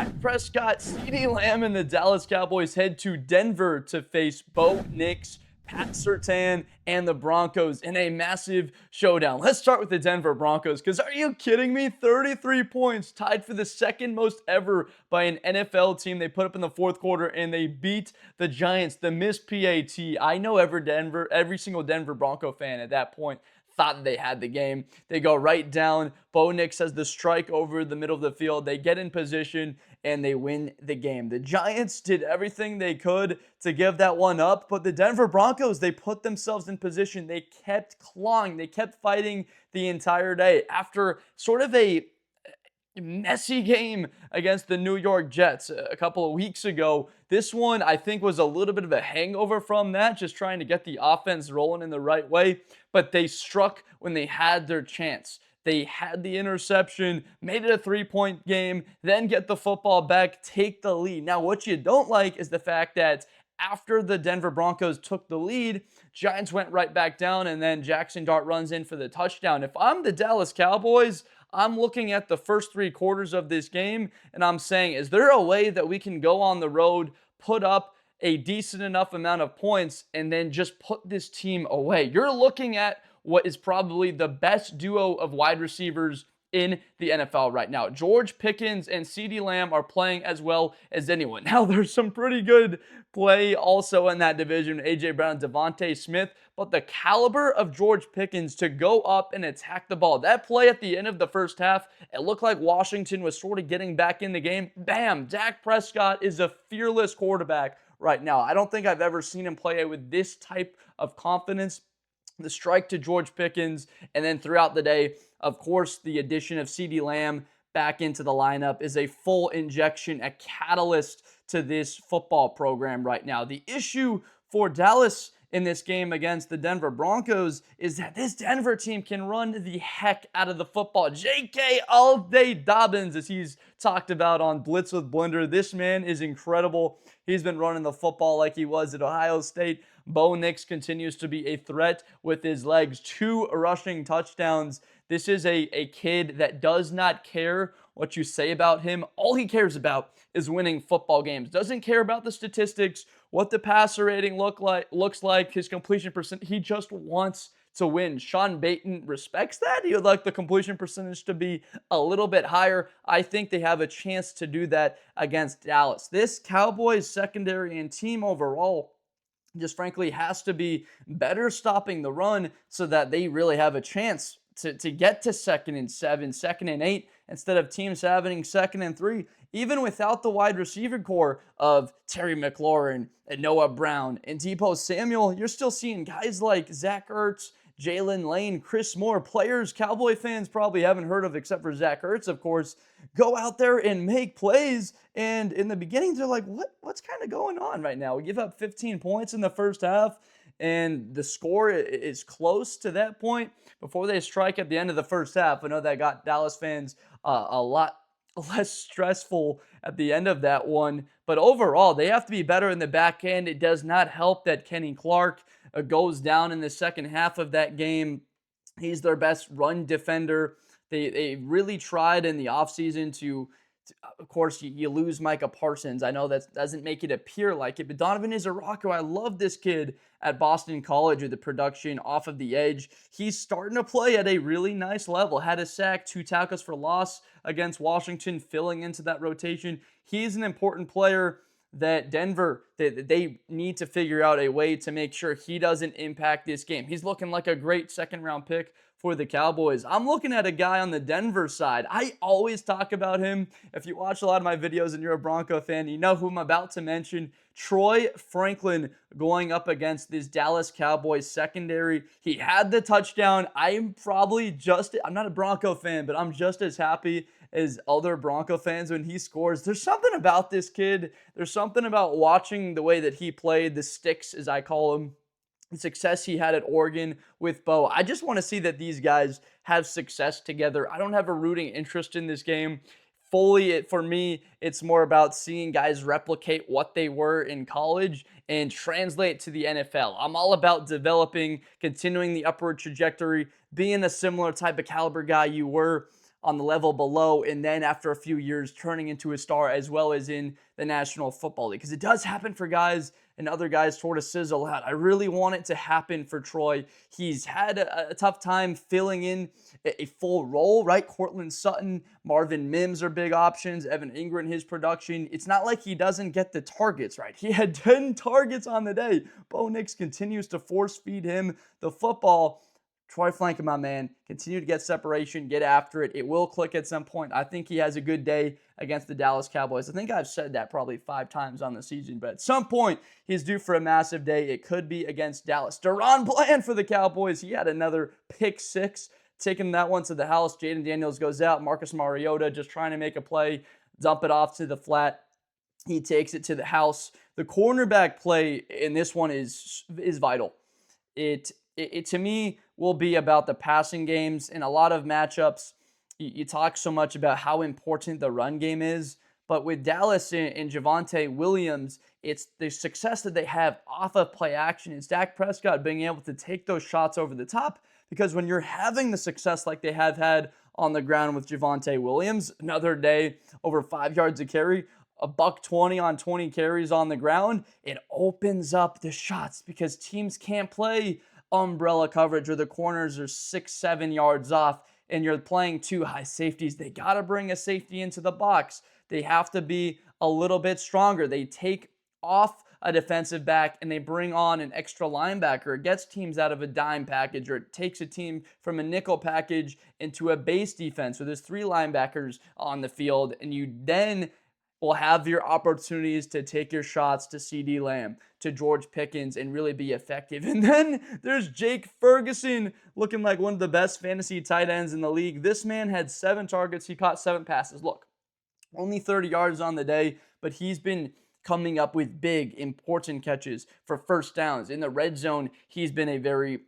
Dak Prescott, CeeDee Lamb, and the Dallas Cowboys head to Denver to face Bo Nix, Pat Surtain, and the Broncos in a massive showdown. Let's start with the Denver Broncos, because are you kidding me? 33 points, tied for the second most ever by an NFL team. They put up in the fourth quarter, and they beat the Giants, the missed PAT. I know every single Denver Bronco fan at that point thought they had the game. They go right down. Bo Nix has the strike over the middle of the field. They get in position and they win the game. The Giants did everything they could to give that one up, but the Denver Broncos, they put themselves in position. They kept clawing. They kept fighting the entire day. After sort of a messy game against the New York Jets a couple of weeks ago, this one I think was a little bit of a hangover from that, just trying to get the offense rolling in the right way, but they struck when they had their chance. They had the interception, made it a 3-point game, then get the football back, take the lead. Now, what you don't like is the fact that after the Denver Broncos took the lead, Giants went right back down, and then Jackson Dart runs in for the touchdown. If I'm the Dallas Cowboys, I'm looking at the first 3 quarters of this game, and I'm saying, is there a way that we can go on the road, put up a decent enough amount of points, and then just put this team away? You're looking at what is probably the best duo of wide receivers in the NFL right now. George Pickens and CeeDee Lamb are playing as well as anyone. Now, there's some pretty good play also in that division, A.J. Brown, Devontae Smith, but the caliber of George Pickens to go up and attack the ball. That play at the end of the first half, it looked like Washington was sort of getting back in the game. Bam! Dak Prescott is a fearless quarterback right now. I don't think I've ever seen him play with this type of confidence. The strike to George Pickens, and then throughout the day, of course, the addition of CeeDee Lamb back into the lineup is a full injection, a catalyst to this football program right now. The issue for Dallas in this game against the Denver Broncos is that this Denver team can run the heck out of the football. J.K. all-day Dobbins, as he's talked about on Blitz with Blender. This man is incredible. He's been running the football like he was at Ohio State. Bo Nix continues to be a threat with his legs. 2 rushing touchdowns. This is a kid that does not care what you say about him. All he cares about is winning football games. Doesn't care about the statistics, what the passer rating looks like, his completion percent. He just wants to win. Sean Payton respects that. He would like the completion percentage to be a little bit higher. I think they have a chance to do that against Dallas. This Cowboys secondary and team overall just frankly has to be better stopping the run so that they really have a chance to get to 2nd and 7, 2nd and 8, instead of teams having 2nd and 3. Even without the wide receiver core of Terry McLaurin and Noah Brown and Deebo Samuel, you're still seeing guys like Zach Ertz, Jalen Lane, Chris Moore, players Cowboy fans probably haven't heard of except for Zach Ertz, of course, go out there and make plays. And in the beginning, they're like, what's kind of going on right now? We give up 15 points in the first half, and the score is close to that point before they strike at the end of the first half. I know that got Dallas fans a lot less stressful at the end of that one. But overall, they have to be better in the back end. It does not help that Kenny Clark goes down in the second half of that game. He's their best run defender. They really tried in the offseason to of course, you lose Micah Parsons. I know that doesn't make it appear like it, but Donovan Izarako, I love this kid at Boston College with the production off of the edge. He's starting to play at a really nice level. Had a sack, 2 tackles for loss against Washington, filling into that rotation. He's an important player that Denver, they need to figure out a way to make sure he doesn't impact this game. He's looking like a great 2nd-round pick for the Cowboys. I'm looking at a guy on the Denver side. I always talk about him. If you watch a lot of my videos and you're a Bronco fan, you know who I'm about to mention. Troy Franklin going up against this Dallas Cowboys secondary. He had the touchdown. I'm not a Bronco fan, but I'm just as happy as other Bronco fans when he scores. There's something about this kid. There's something about watching the way that he played, the sticks as I call him, the success he had at Oregon with Bo. I just want to see that these guys have success together. I don't have a rooting interest in this game. For me, it's more about seeing guys replicate what they were in college and translate to the NFL. I'm all about developing, continuing the upward trajectory, being a similar type of caliber guy you were on the level below, and then after a few years turning into a star as well as in the National Football League. Because it does happen for guys and other guys sort of sizzle out. I really want it to happen for Troy. He's had a tough time filling in a full role, right? Courtland Sutton, Marvin Mims are big options. Evan Ingram, his production. It's not like he doesn't get the targets, right? He had 10 targets on the day. Bo Nix continues to force feed him the football. Troy Flanker, my man, continue to get separation, get after it. It will click at some point. I think he has a good day against the Dallas Cowboys. I think I've said that probably 5 times on the season, but at some point, he's due for a massive day. It could be against Dallas. Deron Bland for the Cowboys. He had another pick 6, taking that one to the house. Jaden Daniels goes out. Marcus Mariota just trying to make a play, dump it off to the flat. He takes it to the house. The cornerback play in this one is vital. It to me will be about the passing games. In a lot of matchups, you talk so much about how important the run game is, but with Dallas and Javonte Williams, it's the success that they have off of play action. It's Dak Prescott being able to take those shots over the top, because when you're having the success like they have had on the ground with Javonte Williams, another day over 5 yards a carry, $120 on 20 carries on the ground, it opens up the shots because teams can't play umbrella coverage or the corners are 6-7 yards off and you're playing 2 high safeties. They got to bring a safety into the box. They have to be a little bit stronger. They take off a defensive back and they bring on an extra linebacker. It gets teams out of a dime package, or it takes a team from a nickel package into a base defense where there's 3 linebackers on the field, and you then will have your opportunities to take your shots to CeeDee Lamb, to George Pickens, and really be effective. And then there's Jake Ferguson, looking like one of the best fantasy tight ends in the league. This man had 7 targets. He caught 7 passes. Look, only 30 yards on the day, but he's been coming up with big, important catches for first downs. In the red zone, he's been a very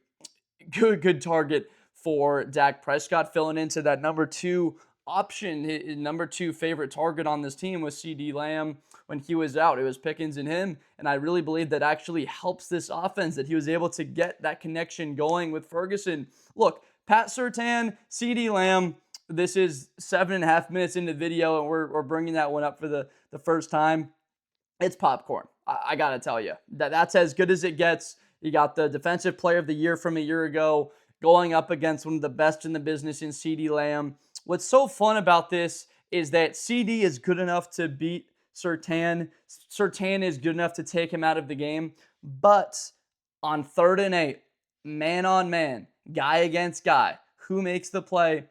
good target for Dak Prescott, filling into that number 2 option. His number 2 favorite target on this team was CeeDee Lamb. When he was out, it was Pickens and him, and I really believe that actually helps this offense, that he was able to get that connection going with Ferguson. Look, Pat Surtain, CeeDee Lamb, this is 7.5 minutes into the video, and we're bringing that one up for the first time. It's popcorn. I got to tell you. That's as good as it gets. You got the Defensive Player of the Year from a year ago going up against one of the best in the business in CeeDee Lamb. What's so fun about this is that CD is good enough to beat Surtain. Surtain is good enough to take him out of the game. But on 3rd and 8, man on man, guy against guy, who makes the play?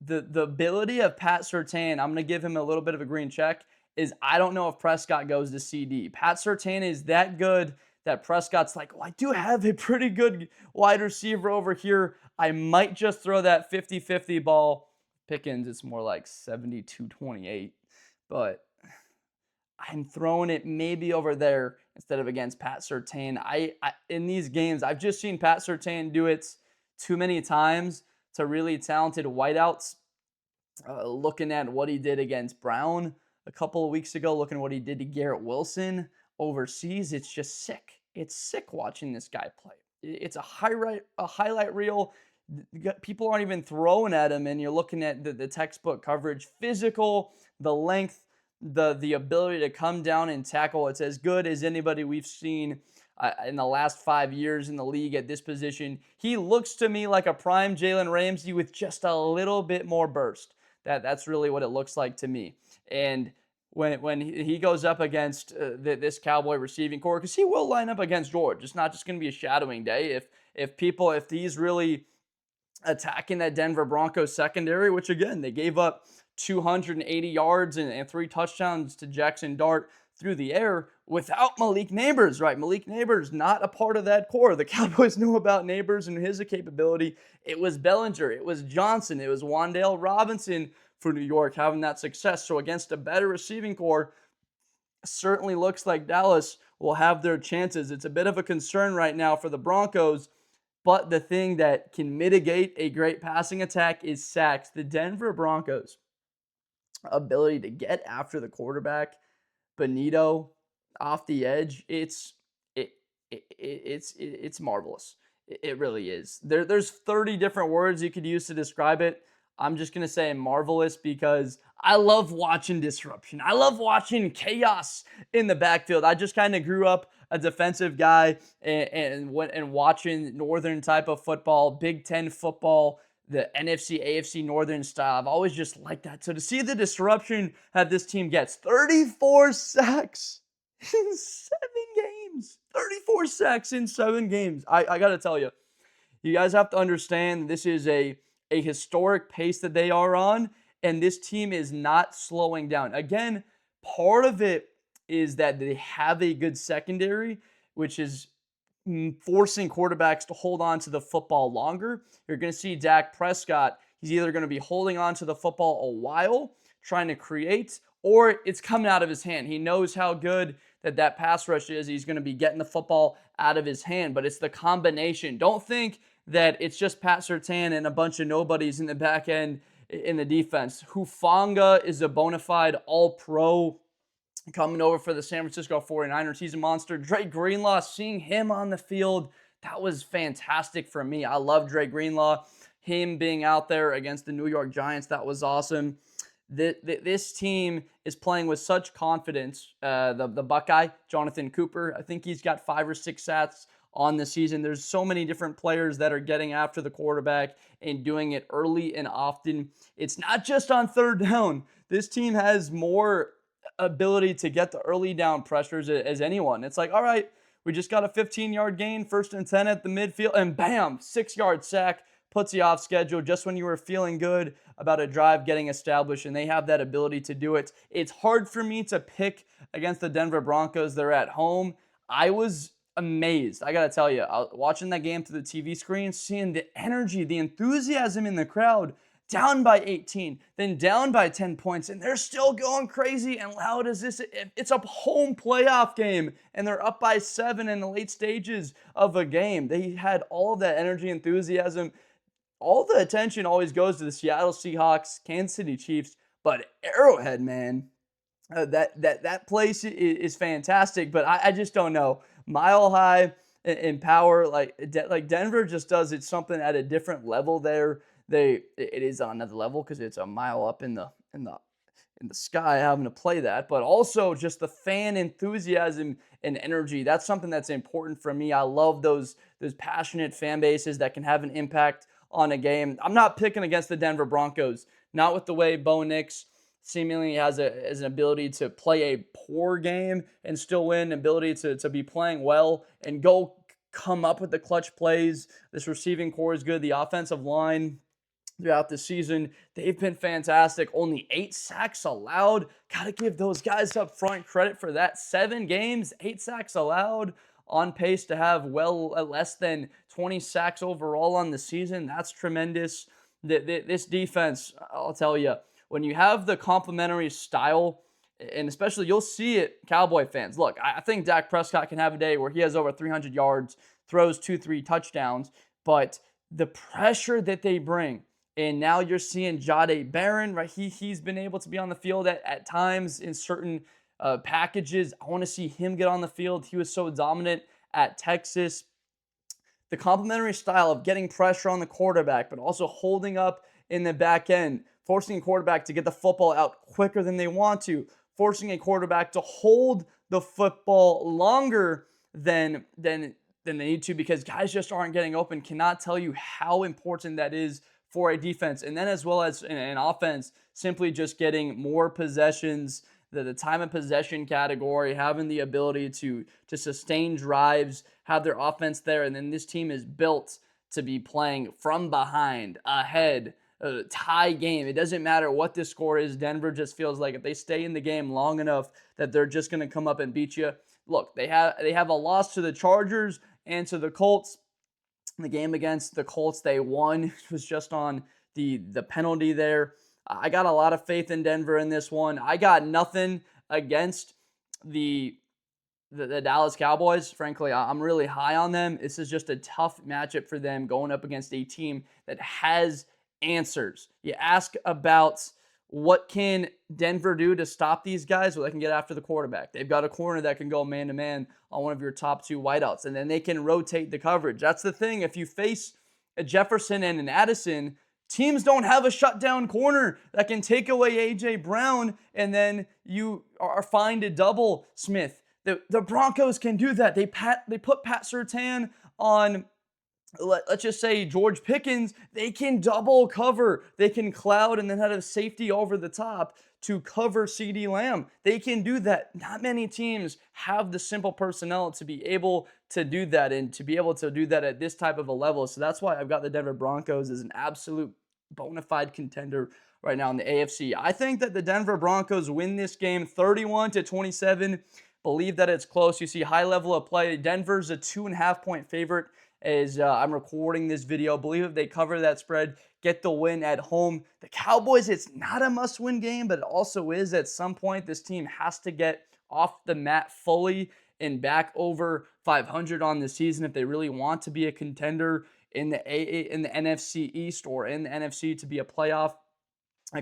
The ability of Pat Surtain, I'm going to give him a little bit of a green check, is I don't know if Prescott goes to CD. Pat Surtain is that good that Prescott's like, well, I do have a pretty good wide receiver over here. I might just throw that 50-50 ball. Pickens, it's more like 72-28. But I'm throwing it maybe over there instead of against Pat Surtain. I in these games, I've just seen Pat Surtain do it too many times to really talented wideouts. Looking at what he did against Brown a couple of weeks ago, looking at what he did to Garrett Wilson overseas, it's just sick. It's sick watching this guy play. It's a highlight reel. People aren't even throwing at him, and you're looking at the textbook coverage, physical, the length, the ability to come down and tackle. It's as good as anybody we've seen in the last 5 years in the league at this position. He looks to me like a prime Jalen Ramsey with just a little bit more burst. That's really what it looks like to me. And when he goes up against this Cowboy receiving core, because he will line up against George. It's not just going to be a shadowing day. If he's really attacking that Denver Broncos secondary, which again, they gave up 280 yards and 3 touchdowns to Jackson Dart through the air without Malik Neighbors, right? Malik Neighbors not a part of that core. The Cowboys knew about Neighbors and his capability. It was Bellinger, it was Johnson, it was Wan'Dale Robinson for New York having that success. So against a better receiving core, certainly looks like Dallas will have their chances. It's a bit of a concern right now for the Broncos, but the thing that can mitigate a great passing attack is sacks. The Denver Broncos' ability to get after the quarterback, Benito, off the edge, it's marvelous. It really is. There's 30 different words you could use to describe it. I'm just going to say marvelous because I love watching disruption. I love watching chaos in the backfield. I just kind of grew up a defensive guy and watching Northern type of football, Big Ten football, the NFC, AFC Northern style. I've always just liked that. So to see the disruption that this team gets, 34 sacks in 7 games, 34 sacks in 7 games. I got to tell you, you guys have to understand this is a historic pace that they are on, and this team is not slowing down. Again, part of it is that they have a good secondary, which is forcing quarterbacks to hold on to the football longer. You're going to see Dak Prescott. He's either going to be holding on to the football a while, trying to create, or it's coming out of his hand. He knows how good that pass rush is. He's going to be getting the football out of his hand, but it's the combination. Don't think that it's just Pat Surtain and a bunch of nobodies in the back end in the defense. Hufanga is a bona fide all-pro coming over for the San Francisco 49ers. He's a monster. Dre Greenlaw, seeing him on the field, that was fantastic for me. I love Dre Greenlaw. Him being out there against the New York Giants, that was awesome. This team is playing with such confidence. The Buckeye, Jonathan Cooper, I think he's got 5 or 6 sacks on the season. There's so many different players that are getting after the quarterback and doing it early and often. It's not just on third down. This team has more ability to get the early down pressures as anyone. It's like, all right, we just got a 15-yard gain, 1st and 10 at the midfield, and bam, 6-yard sack, puts you off schedule just when you were feeling good about a drive getting established, and they have that ability to do it. It's hard for me to pick against the Denver Broncos. They're at home. I was amazed. I got to tell you, watching that game through the TV screen, seeing the energy, the enthusiasm in the crowd, down by 18, then down by 10 points, and they're still going crazy and loud as this. It's a home playoff game, and they're up by 7 in the late stages of a game. They had all of that energy, enthusiasm. All the attention always goes to the Seattle Seahawks, Kansas City Chiefs, but Arrowhead, man, that place is fantastic, but I just don't know. Mile high in power, like Denver just does it something at a different level there. It is on another level because it's a mile up in the sky having to play that, but also just the fan enthusiasm and energy. That's something that's important for me. I love those passionate fan bases that can have an impact on a game. I'm not picking against the Denver Broncos, not with the way Bo Nix seemingly has an ability to play a poor game and still win, ability to be playing well and come up with the clutch plays. This receiving core is good. The offensive line throughout the season, they've been fantastic. Only 8 sacks allowed. Got to give those guys up front credit for that. 7 games, 8 sacks allowed. On pace to have less than 20 sacks overall on the season. That's tremendous. This defense, I'll tell you, when you have the complementary style, and especially you'll see it, Cowboy fans. Look, I think Dak Prescott can have a day where he has over 300 yards, throws 2-3 touchdowns, but the pressure that they bring, and now you're seeing Jahdae Barron, right? He's been able to be on the field at times in certain packages. I want to see him get on the field. He was so dominant at Texas. The complementary style of getting pressure on the quarterback, but also holding up in the back end, forcing a quarterback to get the football out quicker than they want to, forcing a quarterback to hold the football longer than they need to because guys just aren't getting open. Cannot tell you how important that is for a defense. And then as well as an offense, simply just getting more possessions, the time of possession category, having the ability to sustain drives, have their offense there. And then this team is built to be playing from behind, ahead, tie game. It doesn't matter what the score is. Denver just feels like if they stay in the game long enough that they're just going to come up and beat you. Look, they have a loss to the Chargers and to the Colts. The game against the Colts, they won. It was just on the penalty there. I got a lot of faith in Denver in this one. I got nothing against the Dallas Cowboys. Frankly, I'm really high on them. This is just a tough matchup for them going up against a team that has answers. You ask about what can Denver do to stop these guys? Well, they can get after the quarterback. They've got a corner that can go man-to-man on one of your top 2 wideouts, and then they can rotate the coverage. That's the thing. If you face a Jefferson and an Addison, Teams don't have a shutdown corner that can take away A.J. Brown, and then you are fine to double Smith. The Broncos can do that. They put Pat Surtain on, let's just say, George Pickens. They can double cover. They can cloud and then have a safety over the top to cover CeeDee Lamb. They can do that. Not many teams have the simple personnel to be able to do that and to be able to do that at this type of a level. So that's why I've got the Denver Broncos as an absolute bona fide contender right now in the AFC. I think that the Denver Broncos win this game 31-27. Believe that it's close. You see high level of play. Denver's a 2.5-point favorite as I'm recording this video. Believe if they cover that spread, get the win at home. The Cowboys, it's not a must-win game, but it also is. At some point, this team has to get off the mat fully and back over 500 on the season if they really want to be a contender in the NFC East or in the NFC to be a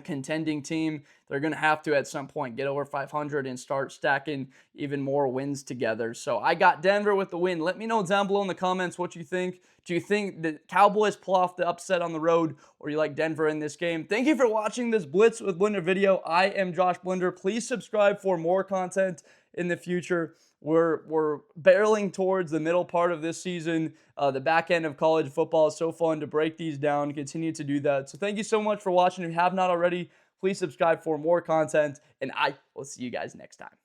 contending team. They're going to have to at some point get over 500 and start stacking even more wins together. So I got Denver with the win. Let me know down below in the comments what you think. Do you think the Cowboys pull off the upset on the road, or you like Denver in this game? Thank you for watching this Blitz with Blender video. I am Josh Blender. Please subscribe for more content in the future. We're barreling towards the middle part of this season. The back end of college football is so fun to break these down. Continue to do that. So thank you so much for watching. If you have not already, please subscribe for more content, and I will see you guys next time.